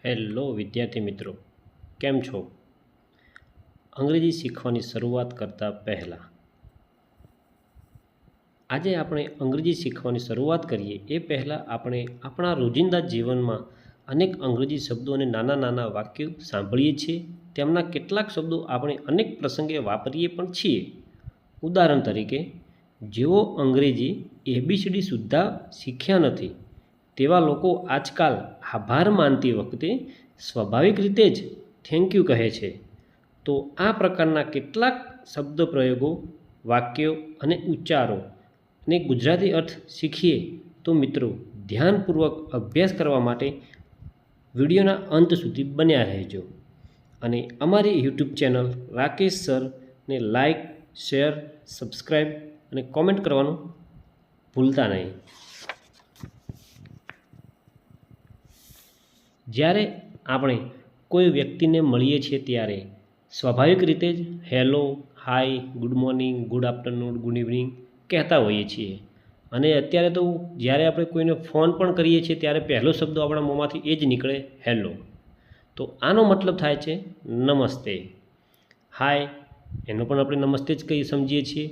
Hello વિદ્યાર્થી મિત્રો, કેમ છો? અંગ્રેજી શીખવાની શરૂઆત કરતાં પહેલાં આજે આપણે અંગ્રેજી શીખવાની શરૂઆત કરીએ એ પહેલાં આપણે આપણા રોજિંદા જીવનમાં અનેક અંગ્રેજી શબ્દો અને નાના નાના વાક્યો સાંભળીએ છીએ. તેમના કેટલાક શબ્દો આપણે અનેક પ્રસંગે વાપરીએ પણ છીએ. ઉદાહરણ તરીકે, જેઓ અંગ્રેજી ABCD સુદ્ધા શીખ્યા નથી તેવા લોકો આજકાલ આભાર માનતી વખતે સ્વાભાવિક રીતે જ થેન્ક યુ કહે છે. તો આ પ્રકારના કેટલાક શબ્દપ્રયોગો, વાક્યો અને ઉચ્ચારો અને ગુજરાતી અર્થ શીખીએ તો મિત્રો, ધ્યાનપૂર્વક અભ્યાસ કરવા માટે વિડીયોના અંત સુધી બન્યા રહેજો. અને અમારી યુટ્યુબ ચેનલ રાકેશ સરને લાઈક, શેર, સબસ્ક્રાઈબ અને કોમેન્ટ કરવાનું ભૂલતા નહીં. જ્યારે આપણે કોઈ વ્યક્તિને મળીએ છીએ ત્યારે સ્વાભાવિક રીતે જ hello, hi, good morning, good afternoon, good evening કહેતા હોઈએ છીએ. અને અત્યારે તો જ્યારે આપણે કોઈને ફોન પણ કરીએ છીએ ત્યારે પહેલો શબ્દ આપણા મોંમાંથી એ જ નીકળે, હેલો. તો આનો મતલબ થાય છે નમસ્તે. હાય એનો પણ આપણે નમસ્તે જ કહી સમજીએ છીએ.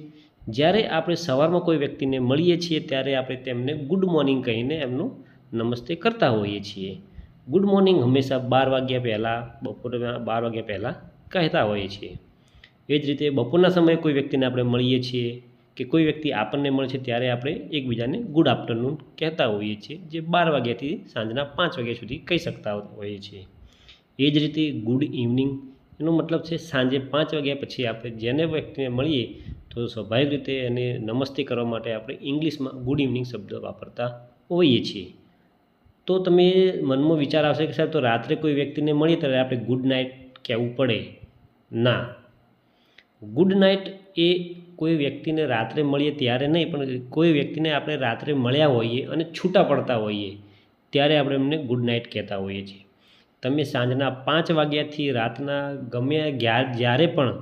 જ્યારે આપણે સવારમાં કોઈ વ્યક્તિને મળીએ છીએ ત્યારે આપણે તેમને ગુડ મોર્નિંગ કહીને એમનો નમસ્તે કરતા હોઈએ છીએ. ગુડ મોર્નિંગ હંમેશા 12 વાગ્યા પહેલાં, બપોરના 12 વાગ્યા પહેલાં કહેતા હોઈએ છીએ. એ જ રીતે બપોરના સમયે કોઈ વ્યક્તિને આપણે મળીએ છીએ કે કોઈ વ્યક્તિ આપણને મળે છે ત્યારે આપણે એકબીજાને ગુડ આફ્ટરનૂન કહેતા હોઈએ છીએ, જે 12 વાગ્યાથી સાંજના 5 વાગ્યા સુધી કહી શકતા હોઈએ છીએ. એ જ રીતે ગુડ ઇવનિંગ એનો મતલબ છે સાંજે 5 વાગ્યા પછી આપણે જેને વ્યક્તિને મળીએ તો સ્વાભાવિક રીતે એને નમસ્તે કરવા માટે આપણે ઇંગ્લિશમાં ગુડ ઇવનિંગ શબ્દ વાપરતા હોઈએ છીએ. તો તમે મનમાં વિચાર આવશે કે સાહેબ, તો રાત્રે કોઈ વ્યક્તિને મળીએ ત્યારે આપણે ગુડ નાઇટ કહેવું પડે? ના, ગુડ નાઇટ એ કોઈ વ્યક્તિને રાત્રે મળીએ ત્યારે નહીં, પણ કોઈ વ્યક્તિને આપણે રાત્રે મળ્યા હોઈએ અને છૂટા પડતા હોઈએ ત્યારે આપણે એમને ગુડ નાઇટ કહેતા હોઈએ છીએ. તમે સાંજના 5 વાગ્યાથી રાતના ગમે જ્યારે પણ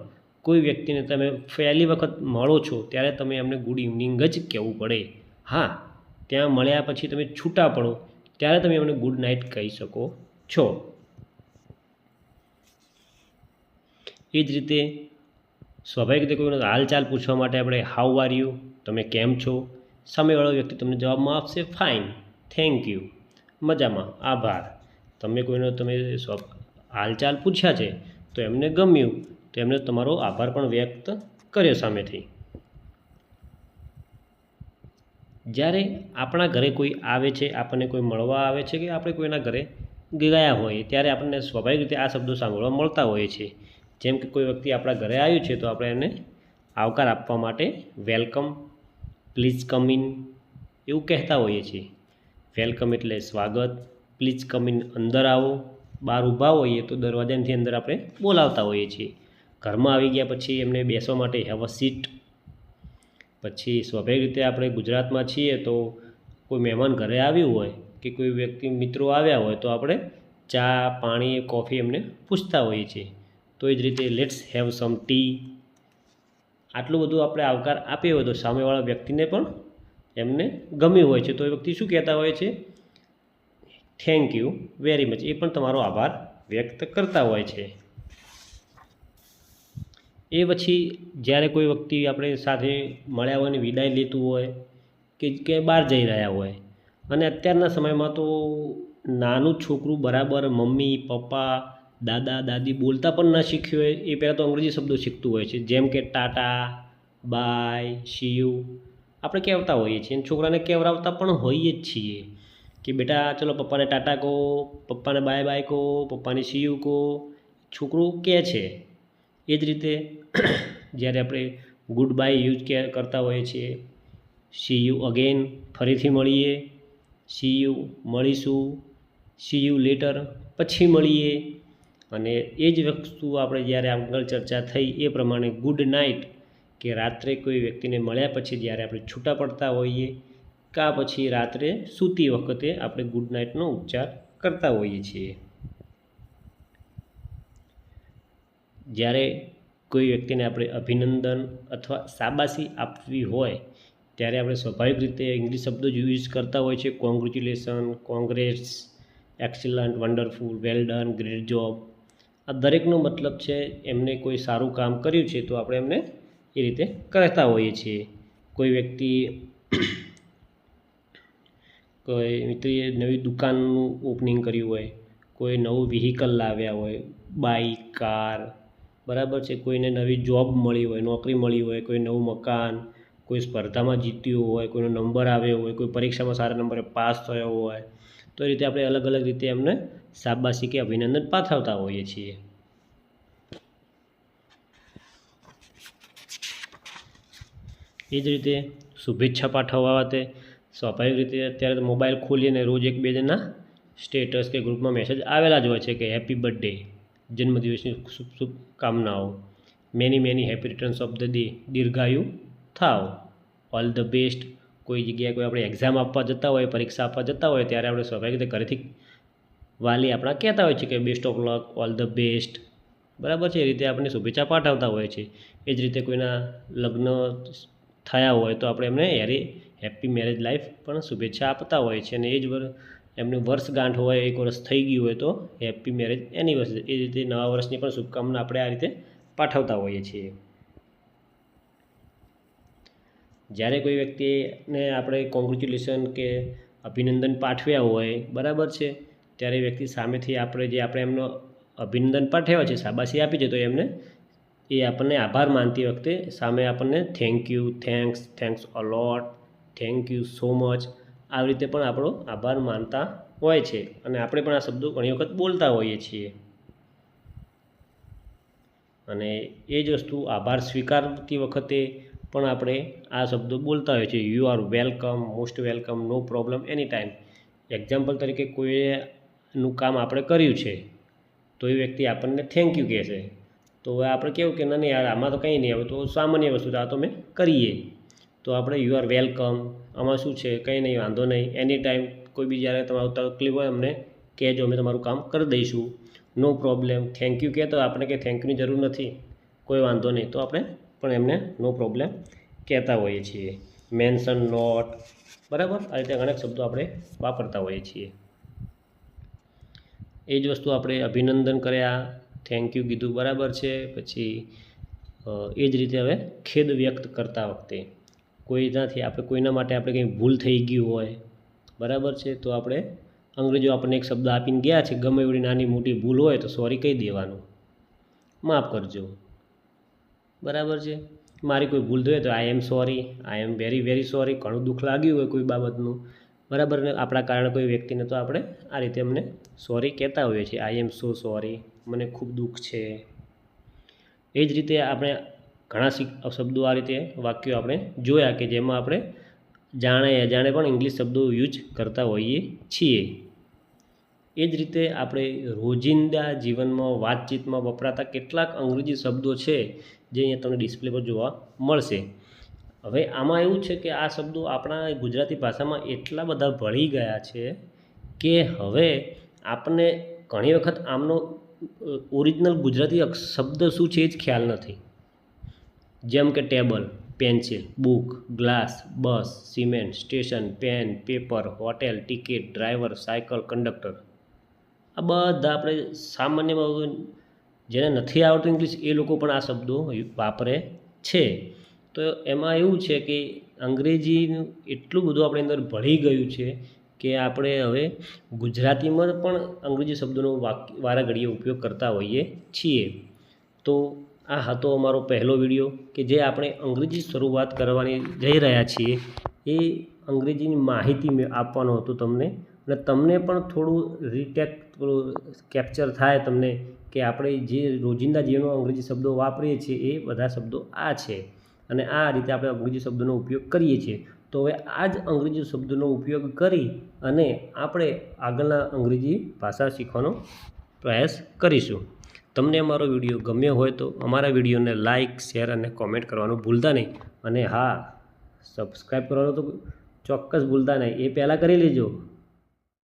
કોઈ વ્યક્તિને તમે પહેલી વખત મળો છો ત્યારે તમે એમને ગુડ ઇવનિંગ જ કહેવું પડે. હા, ત્યાં મળ્યા પછી તમે છૂટા પડો ત્યારે તમે એમને ગુડ નાઇટ કહી શકો છો. એ જ રીતે સ્વાભાવિક રીતે કોઈનો હાલચાલ પૂછવા માટે આપણે હાઉ આર યુ, તમે કેમ છો? સામેવાળો વ્યક્તિ તમને જવાબમાં આપશે ફાઇન, થેન્ક યુ, મજામાં, આભાર. તમે કોઈનો હાલચાલ પૂછ્યા છે તો એમને ગમ્યું તો એમને તમારો આભાર પણ વ્યક્ત કર્યો સામેથી. જ્યારે આપણા ઘરે કોઈ આવે છે, આપણને કોઈ મળવા આવે છે કે આપણે કોઈના ઘરે ગયા હોઈએ ત્યારે આપણને સ્વાભાવિક રીતે આ શબ્દો સાંભળવા મળતા હોય છે. જેમ કે કોઈ વ્યક્તિ આપણા ઘરે આવ્યું છે તો આપણે એને આવકાર આપવા માટે વેલકમ, પ્લીઝ કમ ઇન એવું કહેતા હોઈએ છીએ. વેલકમ એટલે સ્વાગત, પ્લીઝ કમ ઇન અંદર આવો. બહાર ઊભા હોઈએ તો દરવાજાથી અંદર આપણે બોલાવતા હોઈએ છીએ. ઘરમાં આવી ગયા પછી એમને બેસવા માટે હેવ અ સીટ. પછી સ્વાભાવિક રીતે આપણે ગુજરાતમાં છીએ તો કોઈ મહેમાન ઘરે આવ્યું હોય કે કોઈ વ્યક્તિ મિત્રો આવ્યા હોય તો આપણે ચા, પાણી, કોફી એમને પૂછતા હોઈએ છીએ. તો એ જ રીતે લેટ્સ હેવ સમ ટી. આટલું બધું આપણે આવકાર આપ્યો હોય તો સામેવાળા વ્યક્તિને પણ એમને ગમ્યું હોય છે તો એ વ્યક્તિ શું કહેતા હોય છે? Thank you very much. એ પણ તમારો આભાર વ્યક્ત કરતા હોય છે. એ પછી જ્યારે કોઈ વ્યક્તિ આપણે સાથે મળ્યા હોય અને વિદાય લેતું હોય કે બહાર જઈ રહ્યા હોય, અને અત્યારના સમયમાં તો નાનું છોકરું બરાબર મમ્મી, પપ્પા, દાદા, દાદી બોલતા પણ ના શીખ્યું હોય એ પહેલાં તો અંગ્રેજી શબ્દો શીખતું હોય છે. જેમ કે ટાટા, બાય, સી યુ આપણે કહેતા હોઈએ છીએ, અને છોકરાને કહેવડાવતા પણ હોઈએ જ છીએ કે બેટા ચલો પપ્પાને ટાટા કહો, પપ્પાને બાય બાય કહો, પપ્પાને સી યુ કહો. છોકરું કહે છે. એ જ રીતે જ્યારે આપણે ગુડ બાય યુઝ કરતા હોઈએ છીએ, સી યુ અગેન ફરીથી મળીએ, સી યુ મળીશું, સી યુ લેટર પછી મળીએ. અને એ જ વસ્તુ આપણે જ્યારે આગળ ચર્ચા થઈ એ પ્રમાણે ગુડ નાઇટ કે રાત્રે કોઈ વ્યક્તિને મળ્યા પછી જ્યારે આપણે છૂટા પડતા હોઈએ કાં પછી રાત્રે સૂતી વખતે આપણે ગુડ નાઇટનો ઉચ્ચાર કરતા હોઈએ છીએ. જ્યારે કોઈ વ્યક્તિને આપણે અભિનંદન અથવા શાબાશી આપવી હોય ત્યારે આપણે સ્વાભાવિક રીતે ઇંગ્લિશ શબ્દો યુઝ કરતા હોય છે. Congratulation, congrats, excellent, wonderful, well done, great job. આ દરેકનો મતલબ છે એમને કોઈ સારું કામ કર્યું છે તો આપણે એમને એ રીતે કહેતા હોઈએ છીએ. કોઈ વ્યક્તિ કોઈ મિત્રએ નવી દુકાનનું ઓપનિંગ કર્યું હોય, કોઈ નવું વ્હીકલ લાવ્યા હોય, બાઇક, કાર, બરાબર છે, કોઈને નવી જોબ મળી હોય, નોકરી મળી હોય, કોઈ નવું મકાન, કોઈ સ્પર્ધામાં જીત્યું હોય, કોઈનો નંબર આવ્યો હોય, કોઈ પરીક્ષામાં સારા નંબરે પાસ થયો હોય, તો એ રીતે આપણે અલગ અલગ રીતે એમને શાબાશી કે અભિનંદન પાઠવતા હોઈએ છીએ. એ જ રીતે શુભેચ્છા પાઠવવા માટે સ્વાભાવિક રીતે અત્યારે મોબાઈલ ખોલીને રોજ એક બે જણના સ્ટેટસ કે ગ્રુપમાં મેસેજ આવેલા જ હોય છે કે હેપી બર્થડે, જન્મદિવસની શુભકામનાઓ, many happy returns of the day, દીર્ઘાયુ થાવ, ઓલ ધ બેસ્ટ. કોઈ જગ્યાએ કોઈ આપણે એક્ઝામ આપવા જતા હોય, પરીક્ષા આપવા જતા હોય ત્યારે આપણે સ્વાભાવિક રીતે ઘરેથી વાલી આપણા કહેતા હોય છે કે best of luck, all the best, બરાબર છે. એ રીતે આપણે શુભેચ્છા પાઠવતા હોય છે. એ જ રીતે કોઈના લગ્ન થયા હોય તો આપણે એમને હેપી મેરેજ લાઈફ પણ શુભેચ્છા આપતા હોય છે. અને એ જ એમનું વર્ષગાંઠ હોય, 1 વર્ષ થઈ ગયું હોય તો હેપી મેરેજ એનિવર્સરી. એ રીતે નવા વર્ષની પણ શુભકામના આપણે આ રીતે પાઠવતા હોઈએ છીએ. જ્યારે કોઈ વ્યક્તિને આપણે કોંગ્રેચ્યુલેશન કે અભિનંદન પાઠવ્યા હોય, બરાબર છે, ત્યારે વ્યક્તિ સામેથી આપણે એમનો અભિનંદન પાઠવ્યા છે, શાબાશી આપી છે, તો એમને એ આપણને આભાર માનતી વખતે સામે આપણને thank you, thanks a lot, thank you so much, આવી રીતે પણ આપણો આભાર માનતા હોય છે. અને આપણે પણ આ શબ્દો ઘણી વખત બોલતા હોઈએ છીએ. અને એ જ વસ્તુ આભાર સ્વીકારતી વખતે પણ આપણે આ શબ્દો બોલતા હોઈએ છીએ. You are welcome, most welcome, no problem, any time. Example તરીકે કોઈનું કામ આપણે કર્યું છે તો એ વ્યક્તિ આપણને થેન્ક યુ કહેશે, તો હવે આપણે કેવું કે નહીં યાર આમાં તો કંઈ નહીં, હવે તો સામાન્ય વસ્તુ આ તો મેં કરીએ, તો આપણે યુ આર વેલકમ, આમાં શું છે, કંઈ નહીં, વાંધો નહીં, એની ટાઈમ. કોઈ બી જ્યારે તમારું તકલીફ હોય અમને કહેજો, અમે તમારું કામ કરી દઈશું, નો પ્રોબ્લેમ. થેન્ક યુ કહેતો આપણે કે થેન્ક યુની જરૂર નથી, કોઈ વાંધો નહીં, તો આપણે પણ એમને નો પ્રોબ્લેમ કહેતા હોઈએ છીએ. મેન્શન નોટ, બરાબર, આ રીતે ઘણા શબ્દો આપણે વાપરતા હોઈએ છીએ. એ જ વસ્તુ આપણે અભિનંદન કર્યા, થેન્ક યુ કીધું, બરાબર છે. પછી એ જ રીતે હવે ખેદ વ્યક્ત કરતા વખતે કોઈના માટે આપણે કંઈ ભૂલ થઈ ગયું હોય, બરાબર છે, તો આપણે અંગ્રેજો આપણને એક શબ્દ આપીને ગયા છે, ગમે એવડી નાની મોટી ભૂલ હોય તો સોરી કહી દેવાનું, માફ કરજો, બરાબર છે. મારી કોઈ ભૂલ થઈ તો I am sorry, I am very sorry. ઘણું દુઃખ લાગ્યું હોય કોઈ બાબતનું, બરાબર, ને આપણા કારણે કોઈ વ્યક્તિને તો આપણે આ રીતે અમને સોરી કહેતા હોઈએ છીએ. આઈ એમ સો સોરી, મને ખૂબ દુઃખ છે. એ જ રીતે આપણે ઘણા શબ્દો આ રીતે વાક્યો આપણે જોયા કે જેમાં આપણે જાણે અજાણે પણ ઇંગ્લિશ શબ્દો યુઝ કરતા હોઈએ છીએ. એ જ રીતે આપણે રોજિંદા જીવનમાં વાતચીતમાં વપરાતા કેટલાક અંગ્રેજી શબ્દો છે જે અહીંયા તમને ડિસ્પ્લે પર જોવા મળશે. હવે આમાં એવું છે કે આ શબ્દો આપણા ગુજરાતી ભાષામાં એટલા બધા ભળી ગયા છે કે હવે આપણને ઘણી વખત આમનો ઓરિજિનલ ગુજરાતી શબ્દ શું છે એ જ ખ્યાલ નથી. જેમ કે table, pencil, book, glass, bus, cement, station, pen, paper, hotel, ticket, driver, cycle, conductor. આ બધા આપણે સામાન્યમાં જેને નથી આવડતું ઇંગ્લિશ એ લોકો પણ આ શબ્દો વાપરે છે. તો એમાં એવું છે કે અંગ્રેજીનું એટલું બધું આપણી અંદર ભળી ગયું છે કે આપણે હવે ગુજરાતીમાં પણ અંગ્રેજી શબ્દોનો વારા ઘડીએ ઉપયોગ કરતા હોઈએ છીએ. તો આ હતો અમારો પહેલો વિડીયો કે જે આપણે અંગ્રેજી શરૂઆત કરવાની જઈ રહ્યા છીએ. એ અંગ્રેજીની માહિતી આપવાનો હતો તમને, અને તમને પણ થોડું કેપ્ચર થાય તમને કે આપણે જે રોજિંદા જીવનમાં અંગ્રેજી શબ્દો વાપરીએ છીએ એ બધા શબ્દો આ છે, અને આ રીતે આપણે અંગ્રેજી શબ્દોનો ઉપયોગ કરીએ છીએ. તો હવે આ જ અંગ્રેજી શબ્દોનો ઉપયોગ કરી અને આપણે આગળના અંગ્રેજી ભાષા શીખવાનો પ્રયાસ કરીશું. તમને અમારો વિડીયો ગમ્યો હોય તો અમારા વિડીયોને લાઇક, શેર અને કોમેન્ટ કરવાનું ભૂલતા નહીં. અને હા, સબસ્ક્રાઈબ કરવાનું તો ચોક્કસ ભૂલતા નહીં, એ પહેલાં કરી લેજો.